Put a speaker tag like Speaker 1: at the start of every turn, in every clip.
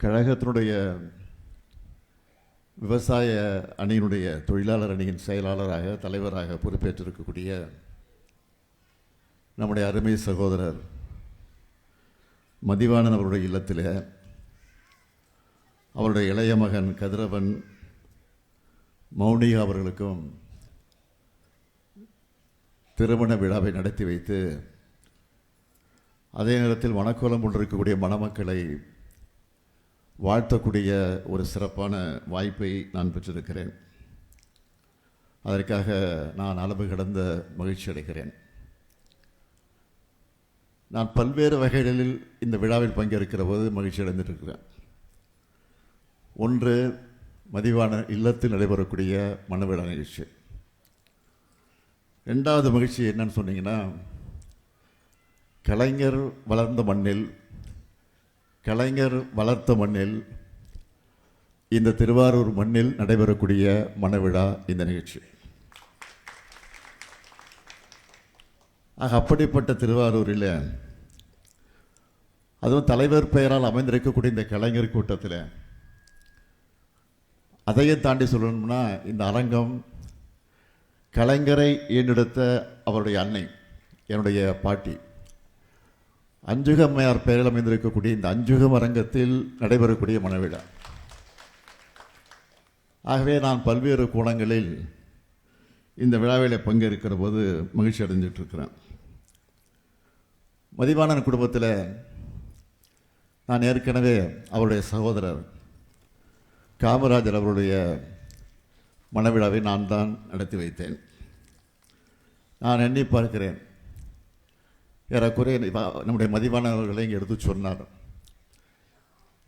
Speaker 1: கழகத்தினுடைய விவசாய அணியினுடைய தொழிலாளர் அணியின் செயலாளராக தலைவராக பொறுப்பேற்றிருக்கக்கூடிய நம்முடைய அருமை சகோதரர் மதிவாணன் அவருடைய இல்லத்தில் அவருடைய இளைய மகன் கதிரவன் மௌனிகா அவர்களுக்கும் திருமண விழாவை நடத்தி வைத்து அதே நேரத்தில் மணக்கோலம் கொண்டிருக்கக்கூடிய மணமக்களை வாழ்த்தக்கூடிய ஒரு சிறப்பான வாய்ப்பை நான் பெற்றிருக்கிறேன். அதற்காக நான் அளவு கடந்த மகிழ்ச்சி அடைகிறேன். நான் பல்வேறு வகைகளில் இந்த விழாவில் பங்கேற்கிற போது மகிழ்ச்சி அடைந்திருக்கிறேன். ஒன்று, மதிவான இல்லத்தில் நடைபெறக்கூடிய மணவிழா நிகழ்ச்சி. ரெண்டாவது மகிழ்ச்சி என்னன்னு சொன்னீங்கன்னா, கலைஞர் வளர்ந்த மண்ணில், கலைஞர் வளர்த்த மண்ணில், இந்த திருவாரூர் மண்ணில் நடைபெறக்கூடிய மணவிழா இந்த நிகழ்ச்சி. அப்படிப்பட்ட திருவாரூரில், அதுவும் தலைவர் பெயரால் அமைந்திருக்கக்கூடிய இந்த கலைஞர் கூட்டத்தில், அதையும் தாண்டி சொல்லணும்னா, இந்த அரங்கம் கலைஞரை ஈண்டெடுத்த அவருடைய அன்னை, என்னுடைய பாட்டி அஞ்சுகம்மையார் பெயரில் அமைந்திருக்கக்கூடிய இந்த அஞ்சுகம் அரங்கத்தில் நடைபெறக்கூடிய மணவிழா. ஆகவே நான் பல்வேறு கோணங்களில் இந்த விழாவில் பங்கேற்கிற போது மகிழ்ச்சி அடைஞ்சிட்டு இருக்கிறேன். மதிவாணன் குடும்பத்தில் நான் ஏற்கனவே அவருடைய சகோதரர் காமராஜர் அவருடைய மணவிழாவை நான் தான் நடத்தி வைத்தேன். நான் எண்ணி பார்க்கிறேன், ஏறக்குறைய நம்முடைய மதிவானவர்களை இங்கே எடுத்து சொன்னார்.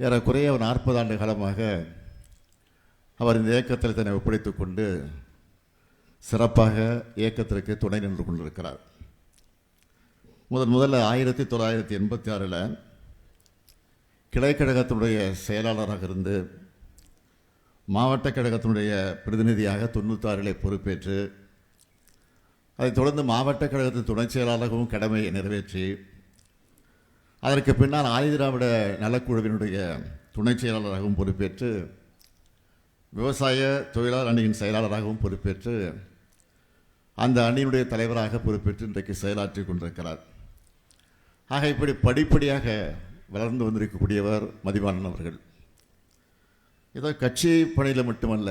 Speaker 1: ஏறக்குறைய 40 ஆண்டு காலமாக அவர் இந்த இயக்கத்தில் தன்னை ஒப்படைத்துக் கொண்டு சிறப்பாக இயக்கத்திற்கு துணை நின்று கொண்டிருக்கிறார். முதல்ல 1986 கிளைக்கழகத்தினுடைய செயலாளராக இருந்து மாவட்ட கழகத்தினுடைய பிரதிநிதியாக 96 பொறுப்பேற்று, அதைத் தொடர்ந்து மாவட்ட கழகத்தின் துணை செயலாளராகவும் கடமையை நிறைவேற்றி, அதற்கு பின்னால் ஆதிதிராவிட நலக்குழுவினுடைய துணை செயலாளராகவும் பொறுப்பேற்று, விவசாய தொழிலாளர் அணியின் செயலாளராகவும் பொறுப்பேற்று, அந்த அணியினுடைய தலைவராக பொறுப்பேற்று இன்றைக்கு செயலாற்றி கொண்டிருக்கிறார். ஆக இப்படி படிப்படியாக வளர்ந்து வந்திருக்கக்கூடியவர் மதிவாணன் அவர்கள். ஏதோ கட்சி பணியில் மட்டுமல்ல,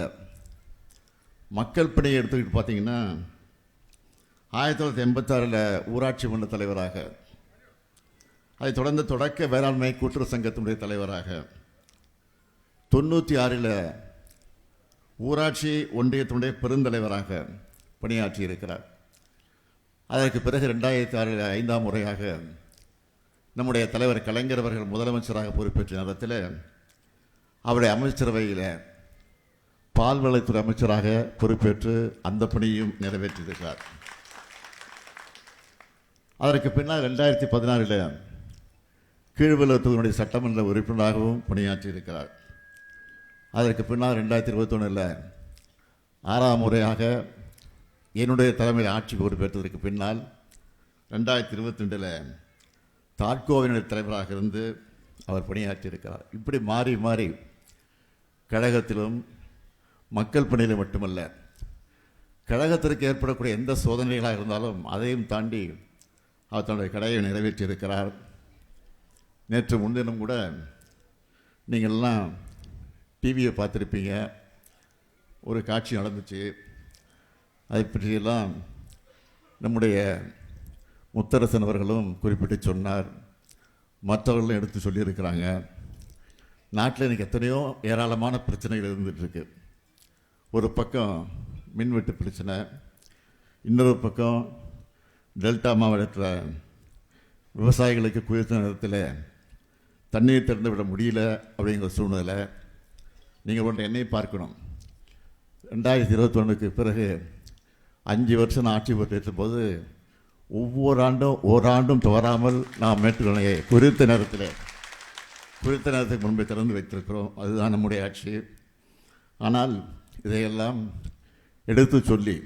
Speaker 1: மக்கள் பணியை எடுத்துக்கிட்டு பார்த்தீங்கன்னா, 1986 ஊராட்சி மன்ற தலைவராக, அதைத் தொடர்ந்து தொடக்க வேளாண்மை கூட்டுறவு சங்கத்தினுடைய தலைவராக, 96 ஊராட்சி ஒன்றியத்தினுடைய பெருந்தலைவராக பணியாற்றியிருக்கிறார். அதற்கு பிறகு 2006 5ஆம் முறையாக நம்முடைய தலைவர் கலைஞர் அவர்கள் முதலமைச்சராக பொறுப்பேற்ற நேரத்தில் அவருடைய அமைச்சரவையில் பால்வளத்துறை அமைச்சராக பொறுப்பேற்று அந்த பணியையும் நிறைவேற்றியிருக்கிறார். அதற்கு பின்னால் 2016 கீழ்வெள்ளத்தூரினுடைய சட்டமன்ற உறுப்பினராகவும் பணியாற்றியிருக்கிறார். அதற்கு பின்னால் 2021 6ஆம் முறையாக என்னுடைய தலைமையில் ஆட்சி பொறுப்பேற்றதற்கு பின்னால் 2022 தாட்கோவினுடைய தலைவராக இருந்து அவர் பணியாற்றியிருக்கிறார். இப்படி மாறி மாறி கழகத்திலும் மக்கள் பணியில் மட்டுமல்ல, கழகத்திற்கு ஏற்படக்கூடிய எந்த சோதனைகளாக இருந்தாலும் அதையும் தாண்டி அவர் தன்னுடைய கடையை நிறைவேற்றியிருக்கிறார். நேற்று முன்தினம் கூட நீங்கள்லாம் டிவியை பார்த்துருப்பீங்க, ஒரு காட்சி நடந்துச்சு. அதை பற்றியெல்லாம் நம்முடைய முத்தரசன் அவர்களும் குறிப்பிட்டு சொன்னார், மற்றவர்களும் எடுத்து சொல்லியிருக்கிறாங்க. நாட்டில் இன்றைக்கி எத்தனையோ ஏராளமான பிரச்சனைகள் இருந்துகிட்ருக்கு. ஒரு பக்கம் மின்வெட்டு பிரச்சனை, இன்னொரு பக்கம் டெல்டா மாவட்டத்தில் விவசாயிகளுக்கு குளிர்ந்த நேரத்தில் தண்ணீர் திறந்து விட முடியல அப்படிங்கிற சூழ்நிலை. நீங்கள் ஒன்று என்னை பார்க்கணும், 2021 பிறகு 5 வருஷம் ஆட்சி பொறுப்பேற்ற போது ஒவ்வொரு ஆண்டும் ஓராண்டும் தவறாமல் நாம் மேட்டுக்கணையை குறித்த நேரத்துக்கு முன்பே திறந்து வைத்திருக்கிறோம். அதுதான் நம்முடைய ஆட்சி. ஆனால் இதையெல்லாம் எடுத்து சொல்லி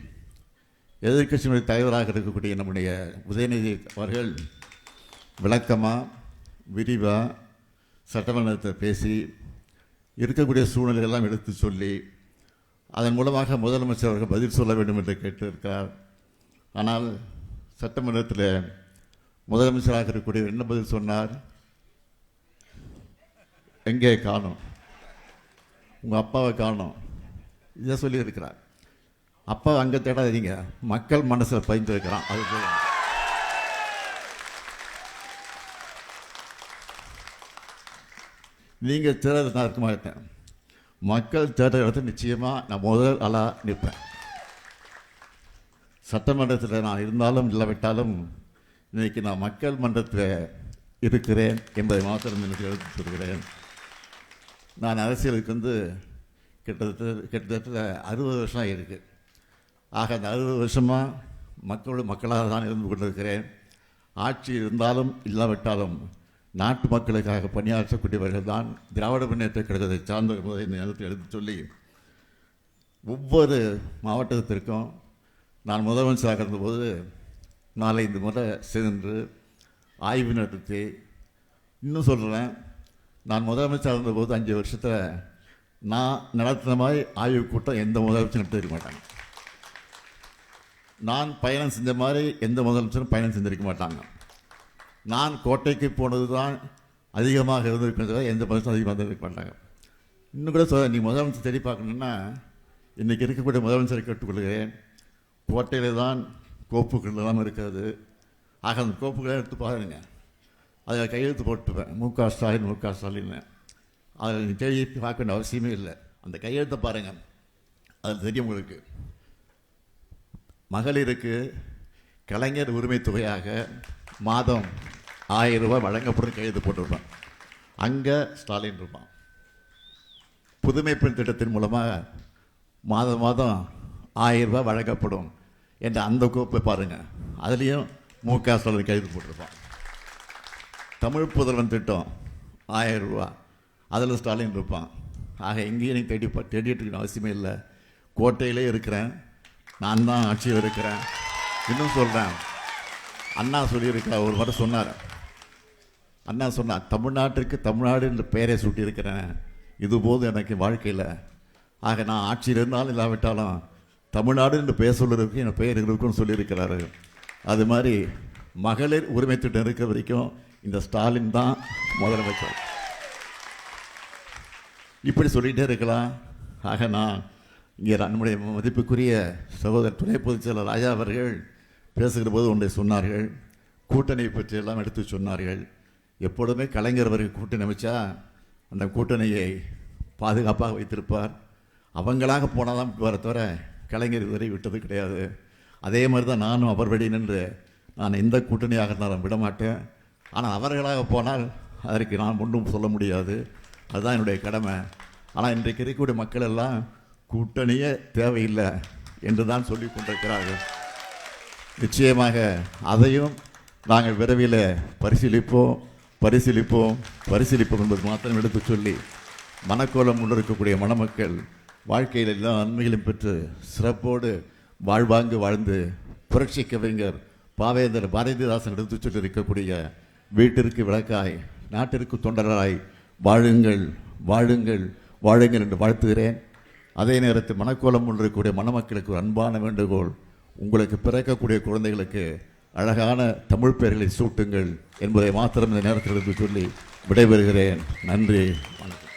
Speaker 1: எதிர்க்கட்சியினுடைய தலைவராக இருக்கக்கூடிய நம்முடைய உதயநிதி அவர்கள் விளக்கமாக விரிவாக சட்டமன்றத்தை பேசி இருக்கக்கூடிய சூழ்நிலையெல்லாம் எடுத்து சொல்லி அதன் மூலமாக முதலமைச்சர் அவர்கள் பதில் சொல்ல வேண்டும் என்று கேட்டிருக்கிறார். ஆனால் சட்டமன்றத்தில் முதலமைச்சராக இருக்கக்கூடிய என்ன பதில் சொன்னார்? எங்கே காணோம், உங்கள் அப்பாவை காணோம், இதை சொல்லியிருக்கிறார். அப்பா அங்கே தேடாதீங்க, மக்கள் மனசில் பதிந்திருக்கிறான். அது போய் நீங்கள் தேடுறது நான் இருக்க மாட்டேன். மக்கள் தேடுற இடத்துல நிச்சயமாக நான் முதல் ஆளாக நிற்பேன். சட்டமன்றத்தில் நான் இருந்தாலும் இல்லாவிட்டாலும் இன்றைக்கி நான் மக்கள் மன்றத்தில் இருக்கிறேன் என்பதை மாத்திரம் எனக்கு எடுத்து சொல்கிறேன். நான் அரசியலுக்கு கிட்டத்தட்ட 60 வருஷம் ஆகியிருக்கு. ஆக அந்த 60 வருஷமாக மக்களாக தான் இருந்து கொண்டிருக்கிறேன். ஆட்சி இருந்தாலும் இல்லாவிட்டாலும் நாட்டு மக்களுக்காக பணியாற்றக்கூடியவர்கள் தான் திராவிட முன்னேற்ற கழகத்தை சார்ந்த என்பதை இந்த நேரத்தில் எடுத்து சொல்லி, ஒவ்வொரு மாவட்டத்திற்கும் நான் முதலமைச்சராக இருந்தபோது 4-5 முறை சென்று ஆய்வு நடத்தி, இன்னும் சொல்கிறேன், நான் முதலமைச்சராக இருந்தபோது 5 வருஷத்தில் நான் நடத்தின மாதிரி ஆய்வு கூட்டம் எந்த முதலமைச்சரும் நடத்திருக்க மாட்டாங்க. நான் பயணம் செஞ்ச மாதிரி எந்த முதலமைச்சரும் பயணம் செஞ்சிருக்க மாட்டாங்க. நான் கோட்டைக்கு போனது தான் அதிகமாக இருந்திருக்கிறத எந்த முதலமைச்சரும் அதிகமாக இருந்திருக்க மாட்டாங்க. இன்னும் கூட சொல்ல, நீ முதலமைச்சர் தேடி பார்க்கணுன்னா இன்றைக்கி இருக்கக்கூடிய முதலமைச்சரை கேட்டுக்கொள்கிறேன். கோட்டையில் தான் கோப்புகள் எல்லாம் இருக்கிறது. ஆக அந்த கோப்புகளை எடுத்து பாருங்க, அதில் கையெழுத்து போட்டுப்பேன், முக ஸ்டாலின். அதில் நீ தேடி பார்க்க வேண்டிய அவசியமே இல்லை. அந்த கையெழுத்தை பாருங்கள், அதில் தெரியும் உங்களுக்கு. மகளிருக்கு கலைஞர் உரிமை தொகையாக மாதம் 1000 ரூபாய் வழங்கப்படும் கையெழுத்து போட்டிருப்பான். அங்கே ஸ்டாலின் இருப்பான். புதுமை பெண் திட்டத்தின் மூலமாக மாதம் 1000 ரூபாய் வழங்கப்படும் என்ற அந்த கோப்பை பாருங்கள், அதுலேயும் முக ஸ்டாலின் கையெழுத்து போட்டிருப்பான். தமிழ் புதல்வன் திட்டம் 1000 ரூபா, அதில் ஸ்டாலின் இருப்பான். ஆக எங்கேயும் நீ தேடிட்டு இருக்க அவசியமே இல்லை. கோட்டையிலே இருக்கிறேன், நான் தான் ஆட்சியில் இருக்கிறேன். இன்னும் சொல்கிறேன், அண்ணா சொல்லியிருக்கிறார், ஒரு முறை சொன்னார். அண்ணா சொன்னார், தமிழ்நாட்டிற்கு தமிழ்நாடு என்ற பெயரை சூட்டியிருக்கிறேன், இதுபோது எனக்கு வாழ்க்கையில். ஆக நான் ஆட்சியில் இருந்தாலும் இல்லாவிட்டாலும் தமிழ்நாடு என்று பெயர் சொல்லுறதுக்கு என் பெயர் இருக்குன்னு சொல்லியிருக்கிறாரு. அது மாதிரி மகளிர் உரிமை திட்டம் இருக்கிற வரைக்கும் இந்த ஸ்டாலின் தான் முதலமைச்சர். இப்படி சொல்லிகிட்டே இருக்கலாம். ஆக நான் இங்கே நம்முடைய மதிப்புக்குரிய சகோதரர் துணை பொதுச் செயலர் ராஜா அவர்கள் பேசுகிற போது ஒன்றை சொன்னார்கள், கூட்டணி பற்றியெல்லாம் எடுத்து சொன்னார்கள். எப்பொழுதுமே கலைஞர் அவர்கள் கூட்டணி அமைச்சா அந்த கூட்டணியை பாதுகாப்பாக வைத்திருப்பார். அவங்களாக போனால் தான் வர தவிர கலைஞர் இதுவரை விட்டது கிடையாது. அதே மாதிரி தான் நானும் அவர் வழி நின்று நான் எந்த கூட்டணியாக இருந்தாலும் விடமாட்டேன். ஆனால் அவர்களாக போனால் அதற்கு நான் ஒன்றும் சொல்ல முடியாது, அதுதான் என்னுடைய கடமை. ஆனால் இன்றைக்கு இருக்கக்கூடிய மக்கள் எல்லாம் கூட்டணியே தேவையில்லை என்று தான் சொல்லி கொண்டிருக்கிறார்கள். நிச்சயமாக அதையும் நாங்கள் விரைவில் பரிசீலிப்போம் என்பது மாத்திரம் எடுத்து சொல்லி, மனக்கோலம் கொண்டிருக்கக்கூடிய மணமக்கள் வாழ்க்கையில் எல்லா நன்மைகளையும் பெற்று சிறப்போடு வாழ்வாங்கு வாழ்ந்து புரட்சி கவிஞர் பாவேந்தர் பாரதிதாசன் எடுத்து சொல்லி இருக்கக்கூடிய வீட்டிற்கு விளக்காய் நாட்டிற்கு தொண்டராய் வாழுங்கள் வாழுங்கள் வாழுங்கள் என்று வாழ்த்துகிறேன். அதே நேரத்தில் மனக்கோலம் கொண்டிருக்கக்கூடிய மணமக்களுக்கு ஒரு அன்பான வேண்டுகோள், உங்களுக்கு பிறக்கக்கூடிய குழந்தைகளுக்கு அழகான தமிழ் பெயர்களை சூட்டுங்கள் என்பதை மாத்திரம் இந்த நேரத்தில் இருந்து சொல்லி விடைபெறுகிறேன். நன்றி, வணக்கம்.